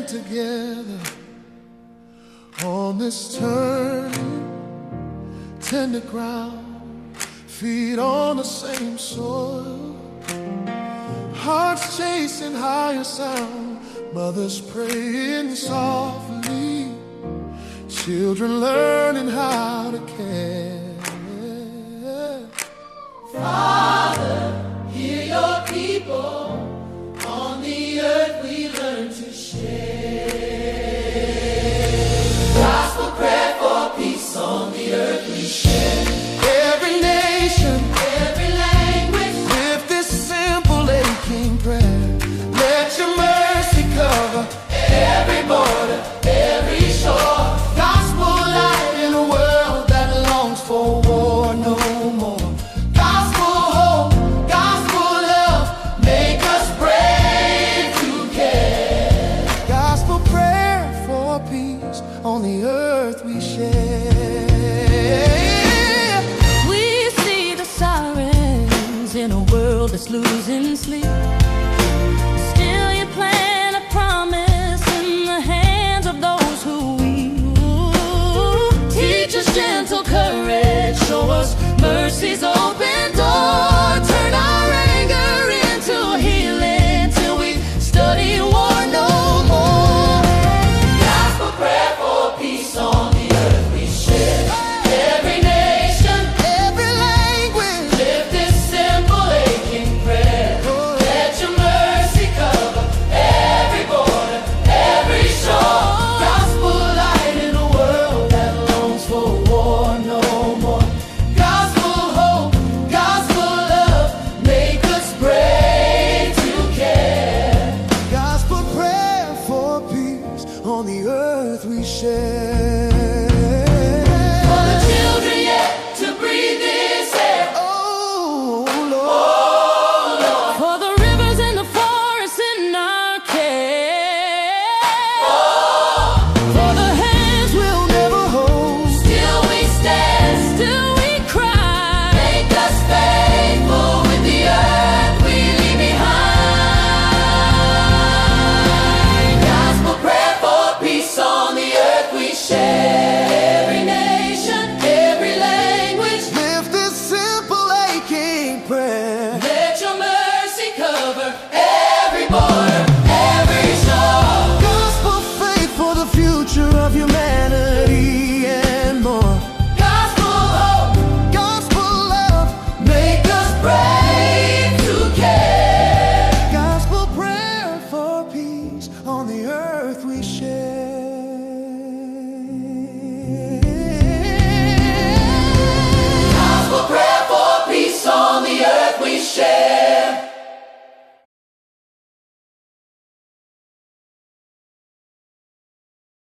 together on this turning, tender ground, feet on the same soil, hearts chasing higher sound, mothers praying softly, children learning how to care. Father, hear your people. On the earth we learn to share. Gospel prayer for peace. On the earth we share. Every nation, every language, with this simple aching prayer. Let your mercy cover every border, every shore. Gospel light in a world that longs for war no more. On the earth we share. We see the sirens in a world that's losing sleep. Still you plant a promise in the hands of those who weep. Teach us gentle courage, show us mercy's open door. Turn our anger into healing till we study war no more. Gospel prayer for peace. On the earth we share. Every nation, every language, lift this simple aching prayer. Let your mercy cover every border, every shore. Gospel light in a world that longs for war no more. Gospel hope, gospel love, make us brave to care. gospel prayer for peace. On the earth we share. For the children yet to breathe in.